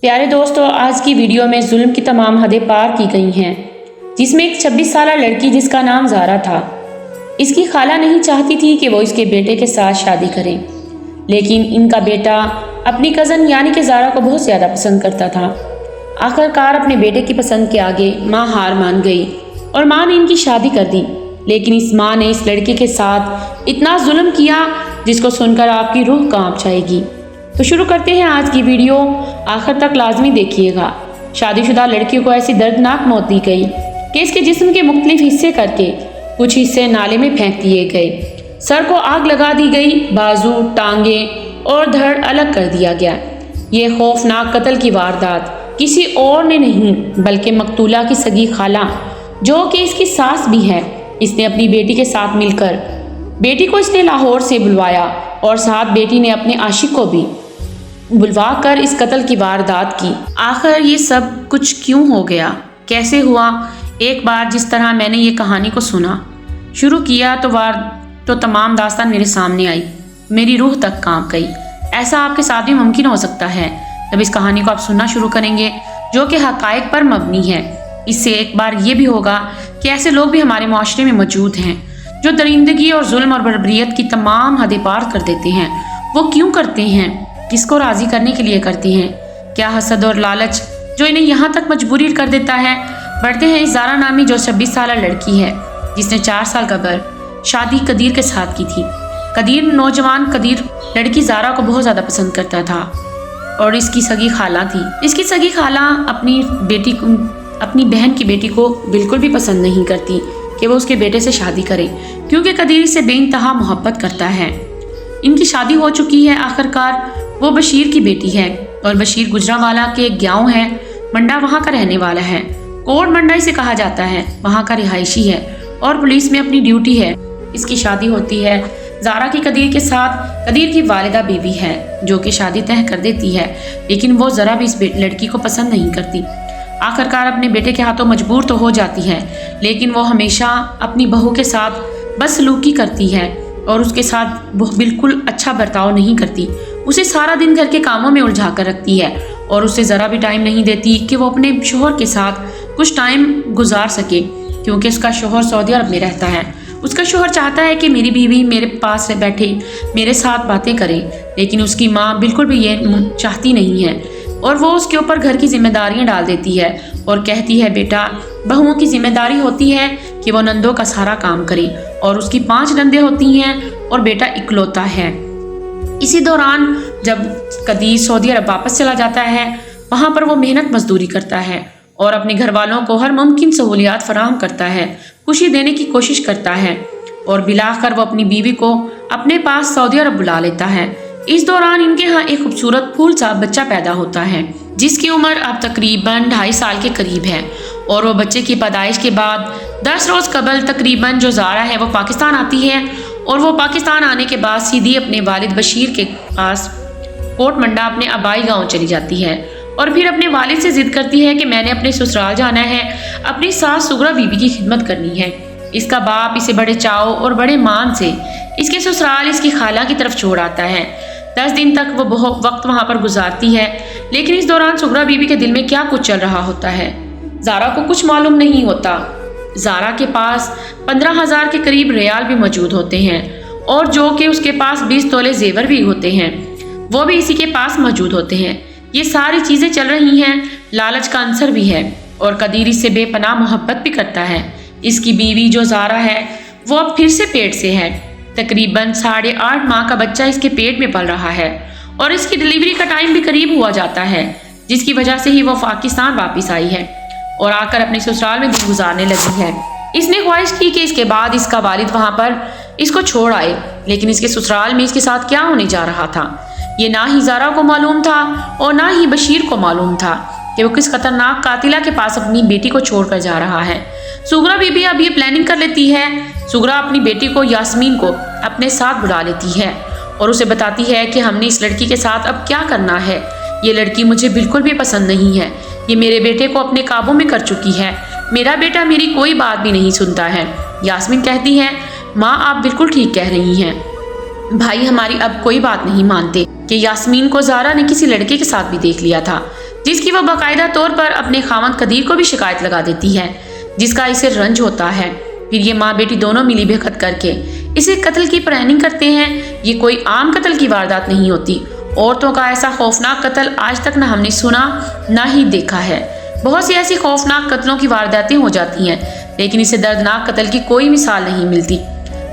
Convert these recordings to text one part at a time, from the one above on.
प्यारे दोस्तों, आज की वीडियो में जुल्म की तमाम हदें पार की गई हैं, जिसमें एक 26 साल लड़की जिसका नाम ज़ारा था, इसकी खाला नहीं चाहती थी कि वो इसके बेटे के साथ शादी करें, लेकिन इनका बेटा अपनी कज़न यानी कि ज़ारा को बहुत ज़्यादा पसंद करता था। आखिरकार अपने बेटे की पसंद के आगे माँ हार मान गई और माँ ने इनकी शादी कर दी। लेकिन इस माँ ने इस लड़के के साथ इतना जुल्म किया जिसको सुनकर आपकी रूह कांप जाएगी। तो शुरू करते हैं आज की वीडियो, आखिर तक लाजमी देखिएगा। शादीशुदा लड़की को ऐसी दर्दनाक मौत दी गई कि इसके जिस्म के मुख्तलिफ हिस्से करके कुछ हिस्से नाले में फेंक दिए गए, सर को आग लगा दी गई, बाजू, टांगे और धड़ अलग कर दिया गया। ये खौफनाक कत्ल की वारदात किसी और ने नहीं बल्कि मकतूला की सगी खाला, जो कि इसकी सास भी है, इसने अपनी बेटी के साथ मिलकर, बेटी को इसने लाहौर से बुलवाया और साथ बेटी ने अपने आशिक को भी बुलवा कर इस कत्ल की वारदात की। आखिर ये सब कुछ क्यों हो गया, कैसे हुआ? एक बार जिस तरह मैंने ये कहानी को सुना शुरू किया तो तमाम दास्तान मेरे सामने आई, मेरी रूह तक कांप गई। ऐसा आपके साथ भी मुमकिन हो सकता है जब इस कहानी को आप सुनना शुरू करेंगे, जो कि हकायक पर मबनी है। इससे एक बार ये भी होगा कि ऐसे लोग भी हमारे माशरे में मौजूद हैं जो दरिंदगी और जुल्म और बर्बरियत की तमाम हदें पार कर देते हैं। वो क्यों करते हैं? किसको राज़ी करने के लिए करते हैं? क्या हसद और लालच जो इन्हें यहाँ तक मजबूरी कर देता है? बढ़ते हैं इस ज़ारा नामी जो 26 साल लड़की है, जिसने 4 साल कबल शादी कदीर के साथ की थी। नौजवान कदीर लड़की ज़ारा को बहुत ज़्यादा पसंद करता था और इसकी सगी खाला थी। इसकी सगी खाला अपनी बहन की बेटी को बिल्कुल भी पसंद नहीं करती कि वो उसके बेटे से शादी करे, क्योंकि कदीर इससे बेइंतहा मोहब्बत करता है। इनकी शादी हो चुकी है। आखिरकार वो बशीर की बेटी है और बशीर गुजरावाला के एक गाँव है, मंडा वहाँ का रहने वाला है। कोट मंडा इसे कहा जाता है, वहाँ का रिहायशी है और पुलिस में अपनी ड्यूटी है। इसकी शादी होती है ज़ारा की कदीर के साथ। कदीर की वालिदा बीवी है जो कि शादी तय कर देती है, लेकिन वो ज़रा भी इस लड़की को पसंद नहीं करती। आखिरकार अपने बेटे के हाथों मजबूर तो हो जाती है, लेकिन वो हमेशा अपनी बहू के साथ बदसलूकी करती है और उसके साथ वो बिल्कुल अच्छा बर्ताव नहीं करती। उसे सारा दिन घर के कामों में उलझा कर रखती है और उसे ज़रा भी टाइम नहीं देती कि वो अपने शोहर के साथ कुछ टाइम गुजार सके, क्योंकि उसका शोहर सऊदी अरब में रहता है। उसका शोहर चाहता है कि मेरी बीवी मेरे पास बैठे, मेरे साथ बातें करे, लेकिन उसकी माँ बिल्कुल भी ये चाहती नहीं है और वो उसके ऊपर घर की जिम्मेदारियां डाल देती है और कहती है, बेटा, बहुओं की जिम्मेदारी होती है कि वो नंदों का सारा काम करे, और उसकी 5 नंदे होती हैं और बेटा इकलौता है। इसी दौरान जब कदीर सऊदी अरब वापस चला जाता है, वहाँ पर वो मेहनत मजदूरी करता है और अपने घर वालों को हर मुमकिन सहूलियात फराहम करता है, खुशी देने की कोशिश करता है और बिलाखिर वो अपनी बीवी को अपने पास सऊदी अरब बुला लेता है। इस दौरान इनके यहाँ एक खूबसूरत फूल सा बच्चा पैदा होता है, जिसकी उम्र अब तकरीबन 2.5 साल के करीब है। और वो बच्चे की पैदाइश के बाद 10 रोज़ कबल तकरीबन जो ज़ारा है वो पाकिस्तान आती है और वो पाकिस्तान आने के बाद सीधी अपने वालिद बशीर के पास कोट मंडा अपने आबाई गाँव चली जाती है और फिर अपने वालिद से ज़िद करती है कि मैंने अपने ससुराल जाना है, अपनी सास सुगरा बीबी की खिदमत करनी है। इसका बाप इसे बड़े चाव और बड़े मान से इसके ससुराल इसकी खाला की तरफ छोड़ आता है। 10 दिन तक वो बहुत वक्त वहाँ पर गुजारती है, लेकिन इस दौरान सुगरा बीबी के दिल में क्या कुछ चल रहा होता है ज़ारा को कुछ मालूम नहीं होता। ज़ारा के पास 15,000 के करीब रियाल भी मौजूद होते हैं और जो कि उसके पास 20 तोले जेवर भी होते हैं, वो भी इसी के पास मौजूद होते हैं। ये सारी चीज़ें चल रही हैं, लालच का अंसर भी है और कदीर इससे बेपनाह मोहब्बत भी करता है। इसकी बीवी जो ज़ारा है वो अब फिर से पेट से है। तकरीबन 8.5 माह का बच्चा इसके पेट में पल रहा है और इसकी डिलीवरी का टाइम भी करीब हुआ जाता है, जिसकी वजह से ही वो पाकिस्तान वापस आई है और आकर अपने ससुराल में दिन गुजारने लगी है। इसने ख्वाहिश की कि इसके बाद इसका वालिद वहाँ पर इसको छोड़ आए, लेकिन इसके ससुराल में इसके साथ क्या होने जा रहा था ये ना ही ज़ारा को मालूम था और ना ही बशीर को मालूम था कि वो किस खतरनाक कातिला के पास अपनी बेटी को छोड़कर जा रहा है। सुगरा बीबी अब ये प्लानिंग कर लेती है। सुगरा अपनी बेटी को यास्मीन को अपने साथ बुला लेती है और उसे बताती है कि हमने इस लड़की के साथ अब क्या करना है। ये लड़की मुझे बिल्कुल भी पसंद नहीं है, ये मेरे बेटे को अपने काबू में कर चुकी है, मेरा बेटा मेरी कोई बात भी नहीं सुनता है। यास्मीन कहती है, माँ आप बिल्कुल ठीक कह रही हैं, भाई हमारी अब कोई बात नहीं मानते कि यास्मीन को ज़ारा ने किसी लड़के के साथ भी देख लिया था, जिसकी वो बाकायदा तौर पर अपने खामद कदीर को भी शिकायत लगा देती है, जिसका इसे रंज होता है। फिर ये माँ बेटी दोनों मिली भगत करके इसे कत्ल की प्लानिंग करते हैं। ये कोई आम कत्ल की वारदात नहीं होती। औरतों का ऐसा खौफनाक कत्ल आज तक ना हमने सुना ना ही देखा है। बहुत सी ऐसी खौफनाक कत्लों की वारदातें हो जाती हैं, लेकिन इसे दर्दनाक कत्ल की कोई मिसाल नहीं मिलती।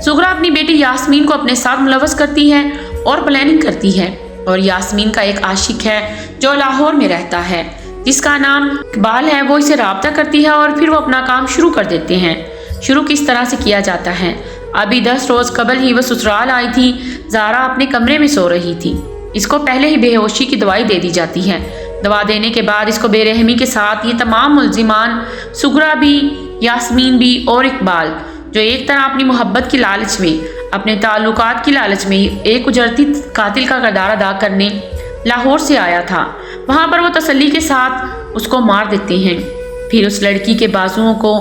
सुगरा अपनी बेटी यास्मीन को अपने साथ मुलव्वस करती है और प्लानिंग करती है। और यास्मीन का एक आशिक है जो लाहौर में रहता है, जिसका नाम इकबाल है। वो इसे राब्ता करती है और फिर वो अपना काम शुरू कर देते हैं। शुरू किस तरह से किया जाता है? अभी 10 रोज कबल ही वह ससुराल आई थी। ज़ारा अपने कमरे में सो रही थी। इसको पहले ही बेहोशी की दवाई दे दी जाती है। दवा देने के बाद इसको बेरहमी के साथ ये तमाम मुल्जिमान, सुगरा भी, यास्मीन भी और इकबाल, जो एक तरह अपनी मोहब्बत की लालच में, अपने ताल्लुकात की लालच में एक उजरती कातिल का किरदार अदा करने लाहौर से आया था, वहाँ पर वो तसल्ली के साथ उसको मार देते हैं। फिर उस लड़की के बाजुओं को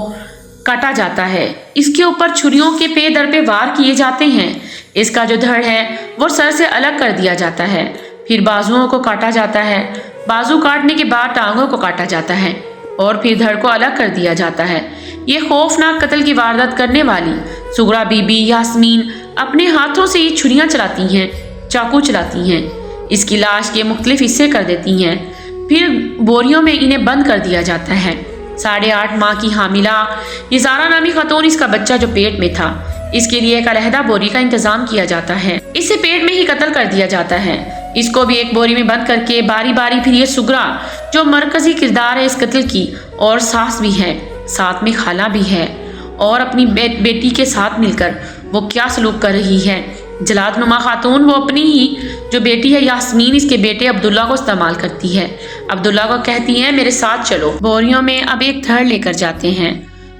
काटा जाता है। इसके ऊपर छुरियों के पे दर पे वार किए जाते हैं। इसका जो धड़ है वो सर से अलग कर दिया जाता है। फिर बाजुओं को काटा जाता है। बाजू काटने के बाद टांगों को काटा जाता है और फिर धड़ को अलग कर दिया जाता है। ये खौफनाक कत्ल की वारदात करने वाली सुगरा बीबी यास्मीन अपने हाथों से ये छुरियां चलाती हैं, चाकू चलाती हैं। इसकी लाश के मुख्तलिफ हिस्से कर देती हैं। फिर बोरियों में इन्हें बंद कर दिया जाता है। 8.5 माह की हामिला ये ज़ारा नामी खातून, इसका बच्चा जो पेट में था, इसके लिए एक अलहदा बोरी का इंतजाम किया जाता है। इसे पेट में ही कत्ल कर दिया जाता है। इसको भी एक बोरी में बंद करके बारी बारी फिर ये सुगरा, जो मरकजी किरदार है इस कत्ल की, और सास भी है, साथ में खाला भी है, और अपनी बेटी के साथ मिलकर वो क्या सलूक कर रही है। जलाद नुमा खातून वो अपनी ही जो बेटी है यास्मीन, इसके बेटे अब्दुल्ला को इस्तेमाल करती है। अब्दुल्ला को कहती है मेरे साथ चलो। बोरियों में अब एक धड़ लेकर जाते हैं।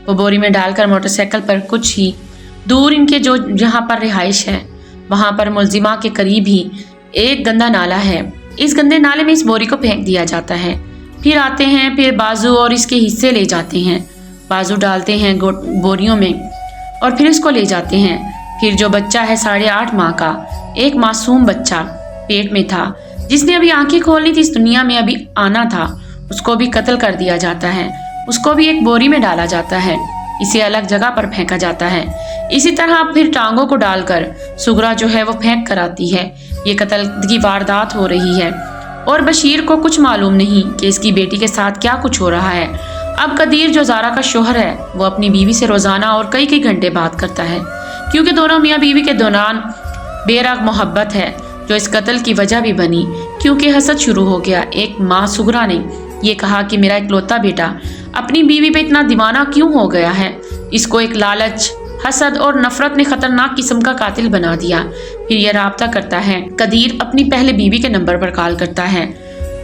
वो बोरी में डालकर मोटरसाइकिल पर कुछ ही दूर इनके जो जहाँ पर रिहाइश है, वहाँ पर मुलजिमा के करीब ही एक गंदा नाला है। इस गंदे नाले में इस बोरी को फेंक दिया जाता है। फिर आते हैं, फिर बाजू और इसके हिस्से ले जाते हैं। बाजू डालते हैं बोरियों में और फिर इसको ले जाते हैं। फिर जो बच्चा है 8.5 माह का, एक मासूम बच्चा पेट में था, जिसने अभी आंखें खोलनी थी, इस दुनिया में अभी आना था, उसको भी कत्ल कर दिया जाता है। उसको भी एक बोरी में डाला जाता है। इसे अलग जगह पर फेंका जाता है। इसी तरह फिर टांगों को डालकर सुगरा जो है वो फेंक कर आती है। ये कत्ल की वारदात हो रही है और बशीर को कुछ मालूम नहीं कि इसकी बेटी के साथ क्या कुछ हो रहा है। अब कदीर जो ज़ारा का शोहर है, वो अपनी बीवी से रोजाना और कई कई घंटे बात करता है, क्योंकि दोनों मियाँ बीवी के दौरान बेराग मोहब्बत है, जो इस कत्ल की वजह भी बनी, क्योंकि हसद शुरू हो गया। एक माँ सुगरा ने ये कहा कि मेरा इकलौता बेटा अपनी बीवी पे इतना दीवाना क्यों हो गया है। इसको एक लालच, हसद और नफरत ने खतरनाक किस्म का कातिल बना दिया। फिर यह राब्ता करता है। कदीर अपनी पहले बीवी के नंबर पर कॉल करता है।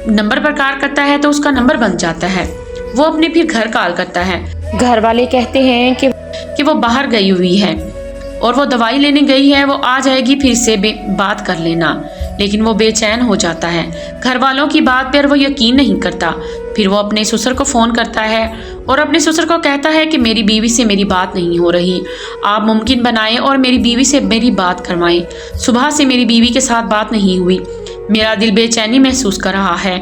नंबर पर कॉल करता है तो उसका नंबर बंद जाता है। वो अपने फिर घर कॉल करता है। घर वाले कहते हैं कि वो बाहर गई हुई है और वो दवाई लेने गई है, वो आ जाएगी, फिर से बात कर लेना। लेकिन वो बेचैन हो जाता है। घर वालों की बात पर वो यकीन नहीं करता। फिर वो अपने ससुर को फ़ोन करता है और अपने ससुर को कहता है कि मेरी बीवी से मेरी बात नहीं हो रही, आप मुमकिन बनाएं और मेरी बीवी से मेरी बात करवाएं। सुबह से मेरी बीवी के साथ बात नहीं हुई, मेरा दिल बेचैनी महसूस कर रहा है,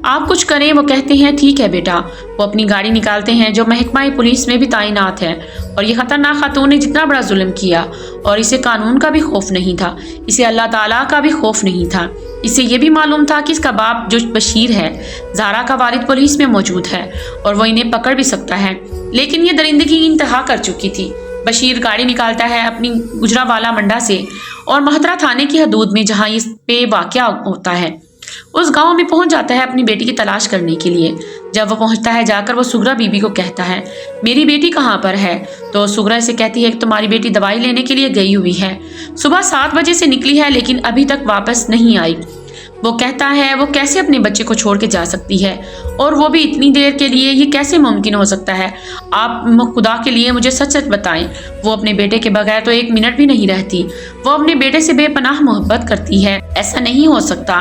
आप कुछ करें। वो कहते हैं ठीक है बेटा। वो अपनी गाड़ी निकालते हैं जो महकमा पुलिस में भी तैनात है। और ये खतरनाक खातून ने जितना बड़ा जुल्म किया, और इसे कानून का भी खौफ नहीं था, इसे अल्लाह ताला का भी खौफ नहीं था। इसे ये भी मालूम था कि इसका बाप जो बशीर है, ज़ारा का वालिद पुलिस में मौजूद है और वो इन्हें पकड़ भी सकता है। लेकिन ये दरिंदगी इंतहा कर चुकी थी। बशीर गाड़ी निकालता है अपनी गुजरावाला मंडा से और महतरा थाने की हदूद में, जहाँ इस पे वाक़या होता है, उस गांव में पहुंच जाता है अपनी बेटी की तलाश करने के लिए। जब वो पहुंचता है, जाकर वो सुगरा बीबी को कहता है मेरी बेटी कहाँ पर है। तो सुगरा से कहती है कि तुम्हारी बेटी दवाई लेने के लिए गई हुई है, सुबह 7 बजे से निकली है लेकिन अभी तक वापस नहीं आई। वो कहता है वो कैसे अपने बच्चे को छोड़ के जा सकती है, और वो भी इतनी देर के लिए, ये कैसे मुमकिन हो सकता है। आप खुदा के लिए मुझे सच सच बताएं। वो अपने बेटे के बगैर तो 1 मिनट भी नहीं रहती। वो अपने बेटे से बेपनाह मोहब्बत करती है, ऐसा नहीं हो सकता,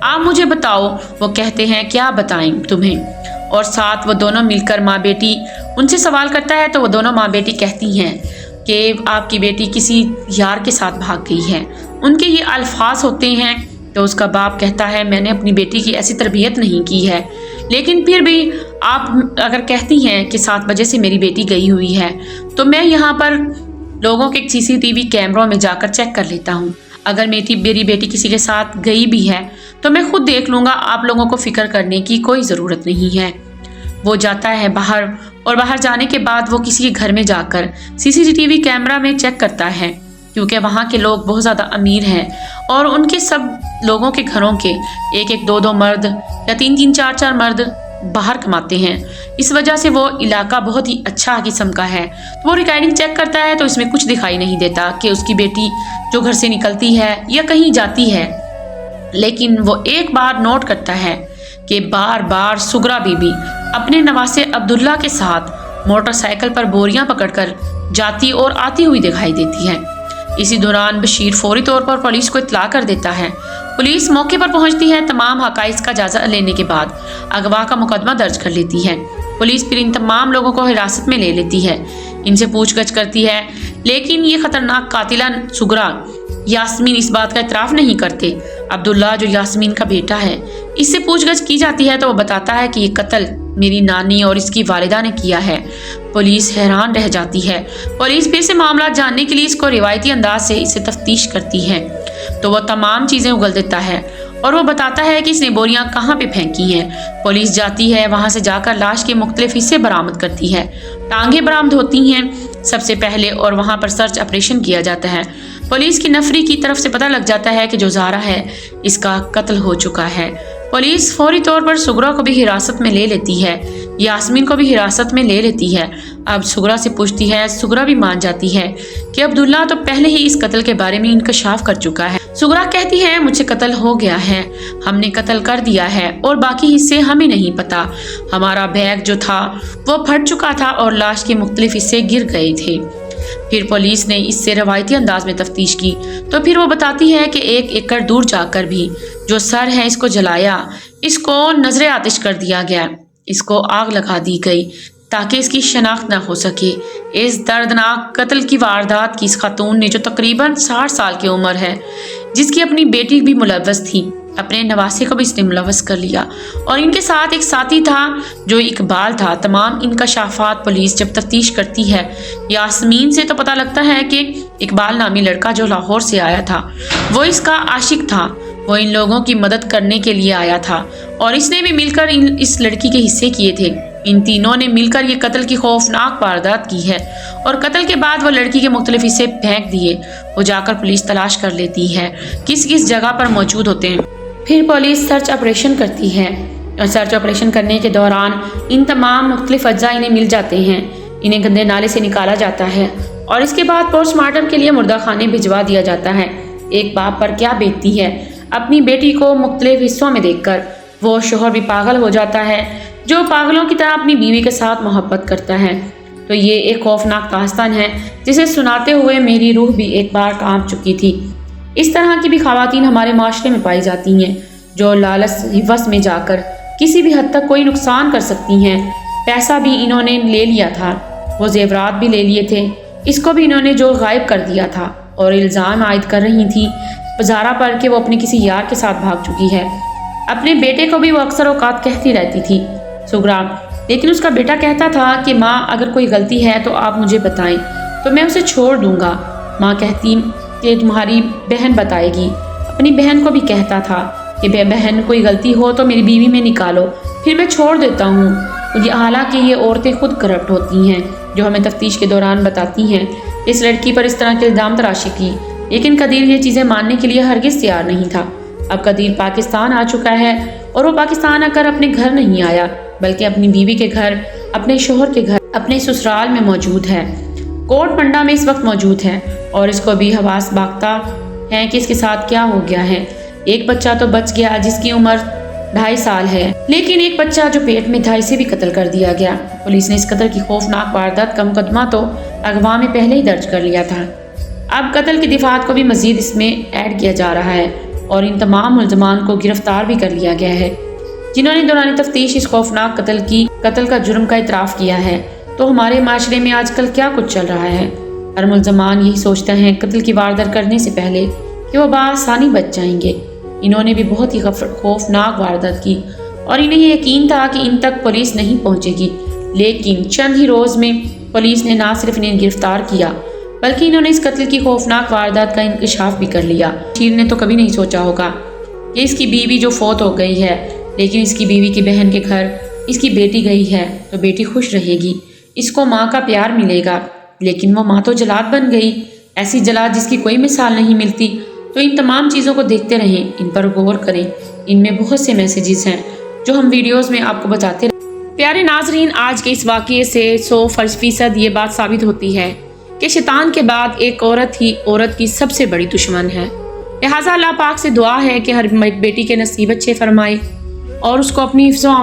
आप मुझे बताओ। वो कहते हैं क्या बताएं तुम्हें। और साथ वो दोनों मिलकर माँ बेटी उनसे सवाल करता है, तो वो दोनों माँ बेटी कहती हैं कि आपकी बेटी किसी यार के साथ भाग गई है। उनके ये अल्फाज होते हैं। तो उसका बाप कहता है मैंने अपनी बेटी की ऐसी तरबियत नहीं की है, لیکن پھر بھی آپ اگر کہتی ہیں کہ 7 بجے سے میری بیٹی گئی ہوئی ہے تو میں یہاں پر لوگوں کے CCTV کیمروں میں جا کر چیک کر لیتا ہوں. اگر میری بیٹی کسی کے ساتھ گئی بھی ہے تو میں خود دیکھ لوں گا. آپ لوگوں کو فکر کرنے کی کوئی ضرورت نہیں ہے. وہ جاتا ہے باہر اور باہر جانے کے بعد وہ کسی کے گھر میں جا کر CCTV کیمرہ میں چیک کرتا ہے کیونکہ وہاں کے لوگ بہت زیادہ امیر ہیں اور ان کے سب لوگوں کے گھروں کے 1-1 2-2 مرد یا 3-3 4-4 مرد باہر کماتے ہیں. اس وجہ سے وہ علاقہ بہت ہی اچھا قسم کا ہے. تو وہ ریکارڈنگ چیک کرتا ہے تو اس میں کچھ دکھائی نہیں دیتا کہ اس کی بیٹی جو گھر سے نکلتی ہے یا کہیں جاتی ہے. لیکن وہ ایک بار نوٹ کرتا ہے کہ بار بار سغرا بی بی اپنے نواسے عبداللہ کے ساتھ موٹر سائیکل پر بوریاں پکڑ کر جاتی اور آتی ہوئی دکھائی دیتی ہے. اسی دوران بشیر فوری طور پر پولیس کو اطلاع کر دیتا ہے. پولیس موقع پر پہنچتی ہے. تمام حقائق کا جائزہ لینے کے بعد اغوا کا مقدمہ درج کر لیتی ہے. پولیس پھر ان تمام لوگوں کو حراست میں لے لیتی ہے. ان سے پوچھ گچھ کرتی ہے لیکن یہ خطرناک قاتلہ سغرا یاسمین اس بات کا اعتراف نہیں کرتے. عبداللہ جو یاسمین کا بیٹا ہے اس سے پوچھ گچھ کی جاتی ہے تو وہ بتاتا ہے کہ یہ قتل میری نانی اور اس کی والدہ نے کیا ہے. پولیس حیران رہ جاتی ہے. پولیس پھر سے معاملات جاننے کے لیے اس کو روایتی انداز سے اسے تفتیش کرتی ہے تو وہ تمام چیزیں اگل دیتا ہے اور وہ بتاتا ہے کہ اس نے بوریاں کہاں پہ پھینکی ہیں. پولیس جاتی ہے وہاں سے جا کر لاش کے مختلف حصے برآمد کرتی ہے. ٹانگیں برآمد ہوتی ہیں سب سے پہلے اور وہاں پر سرچ آپریشن کیا جاتا ہے. پولیس کی نفری کی طرف سے پتہ لگ جاتا ہے کہ جو زارا ہے اس کا قتل ہو چکا ہے. پولیس فوری طور پر سغرا کو بھی حراست میں لے لیتی ہے. یاسمین کو بھی حراست میں لے لیتی ہے. اب سغرا سے پوچھتی ہے. سغرا بھی مان جاتی ہے کہ عبداللہ تو پہلے ہی اس قتل کے بارے میں انکشاف کر چکا ہے. سغرا کہتی ہے مجھ سے قتل ہو گیا ہے, ہم نے قتل کر دیا ہے اور باقی حصے ہمیں نہیں پتا. ہمارا بیگ جو تھا وہ پھٹ چکا تھا اور لاش کے مختلف حصے گر گئے تھے. پھر پولیس نے اس سے روایتی انداز میں تفتیش کی تو پھر وہ بتاتی ہے کہ 1 ایکڑ دور جا کر بھی جو سر ہے اس کو جلایا, اس کو نظر آتش کر دیا گیا, اس کو آگ لگا دی گئی تاکہ اس کی شناخت نہ ہو سکے. اس دردناک قتل کی واردات کی اس خاتون نے جو تقریباً 60 سال کی عمر ہے, جس کی اپنی بیٹی بھی ملوث تھی, اپنے نواسے کو بھی اس نے ملوث کر لیا اور ان کے ساتھ ایک ساتھی تھا جو اقبال تھا. تمام انکشافات پولیس جب تفتیش کرتی ہے یاسمین سے تو پتہ لگتا ہے کہ اقبال نامی لڑکا جو لاہور سے آیا تھا وہ اس کا عاشق تھا. وہ ان لوگوں کی مدد کرنے کے لیے آیا تھا اور اس نے بھی مل کر اس لڑکی کے حصے کیے تھے. ان تینوں نے مل کر یہ قتل کی خوفناک واردات کی ہے اور قتل کے بعد وہ لڑکی کے مختلف حصے پھینک دیے. وہ جا کر پولیس تلاش کر لیتی ہے کس کس جگہ پر موجود ہوتے ہیں. پھر پولیس سرچ آپریشن کرتی ہے اور سرچ آپریشن کرنے کے دوران ان تمام مختلف اجزاء انہیں مل جاتے ہیں. انہیں گندے نالے سے نکالا جاتا ہے اور اس کے بعد پوسٹ مارٹم کے لیے مردہ خانے بھجوا دیا جاتا ہے. ایک باپ پر کیا بیتتی ہے اپنی بیٹی کو مختلف حصوں میں دیکھ کر. وہ شوہر بھی پاگل ہو جاتا ہے جو پاگلوں کی طرح اپنی بیوی کے ساتھ محبت کرتا ہے. تو یہ ایک خوفناک داستان ہے جسے سناتے ہوئے میری روح بھی ایک بار کانپ چکی تھی. اس طرح کی بھی خواتین ہمارے معاشرے میں پائی جاتی ہیں جو لالچ ہوس میں جا کر کسی بھی حد تک کوئی نقصان کر سکتی ہیں. پیسہ بھی انہوں نے لے لیا تھا, وہ زیورات بھی لے لیے تھے, اس کو بھی انہوں نے جو غائب کر دیا تھا اور الزام عائد کر رہی تھی زارا پر کہ وہ اپنے کسی یار کے ساتھ بھاگ چکی ہے. اپنے بیٹے کو بھی وہ اکثر اوقات کہتی رہتی تھی سغرا, لیکن اس کا بیٹا کہتا تھا کہ ماں اگر کوئی غلطی ہے تو آپ مجھے بتائیں تو میں اسے چھوڑ دوں گا. ماں کہتی کہ تمہاری بہن بتائے گی. اپنی بہن کو بھی کہتا تھا کہ بہن کوئی غلطی ہو تو میری بیوی میں نکالو پھر میں چھوڑ دیتا ہوں. حالانکہ یہ عورتیں خود کرپٹ ہوتی ہیں جو ہمیں تفتیش کے دوران بتاتی ہیں اس لڑکی پر اس طرح کے الزام تراشی کی. لیکن قدیر یہ چیزیں ماننے کے لیے ہرگز تیار نہیں تھا. اب قدیر پاکستان آ چکا ہے اور وہ پاکستان آ کر اپنے گھر نہیں آیا بلکہ اپنی بیوی کے گھر, اپنے شوہر کے گھر, اپنے سسرال میں موجود ہے. کوٹ پنڈا میں اس وقت موجود ہے اور اس کو بھی حواس باختہ ہیں کہ اس کے ساتھ کیا ہو گیا ہے. ایک بچہ تو بچ گیا جس کی عمر 2.5 سال ہے, لیکن ایک بچہ جو پیٹ میں تھا اسے بھی قتل کر دیا گیا. پولیس نے اس قتل کی خوفناک واردات کا مقدمہ تو اغوا میں پہلے ہی درج کر لیا تھا. اب قتل کی دفعات کو بھی مزید اس میں ایڈ کیا جا رہا ہے اور ان تمام ملزمان کو گرفتار بھی کر لیا گیا ہے جنہوں نے دوران تفتیش اس خوفناک قتل کا جرم کا اعتراف کیا ہے. تو ہمارے معاشرے میں آج کل کیا کچھ چل رہا ہے؟ ہر ملزمان یہی سوچتا ہے قتل کی واردات کرنے سے پہلے کہ وہ بآسانی بچ جائیں گے. انہوں نے بھی بہت ہی خوفناک واردات کی اور انہیں یقین تھا کہ ان تک پولیس نہیں پہنچے گی، لیکن چند ہی روز میں پولیس نے نہ صرف انہیں گرفتار کیا بلکہ انہوں نے اس قتل کی خوفناک واردات کا انکشاف بھی کر لیا۔ بشیر نے تو کبھی نہیں سوچا ہوگا کہ اس کی بیوی جو فوت ہو گئی ہے، لیکن اس کی بیوی کی بہن کے گھر اس کی بیٹی گئی ہے تو بیٹی خوش رہے گی، اس کو ماں کا پیار ملے گا، لیکن وہ ماں تو جلاد بن گئی، ایسی جلاد جس کی کوئی مثال نہیں ملتی۔ تو ان تمام چیزوں کو دیکھتے رہیں، ان پر غور کریں، ان میں بہت سے میسیجز ہیں جو ہم ویڈیوز میں آپ کو بتاتے رہیں۔ پیارے ناظرین، آج کے اس واقعے سے 100% یہ بات ثابت ہوتی ہے کہ شیطان کے بعد ایک عورت ہی عورت کی سب سے بڑی دشمن ہے۔ لہٰذا اللہ پاک سے دعا ہے کہ ہر بیٹی کے نصیب اچھے فرمائے اور اس کو اپنی حفظ و امان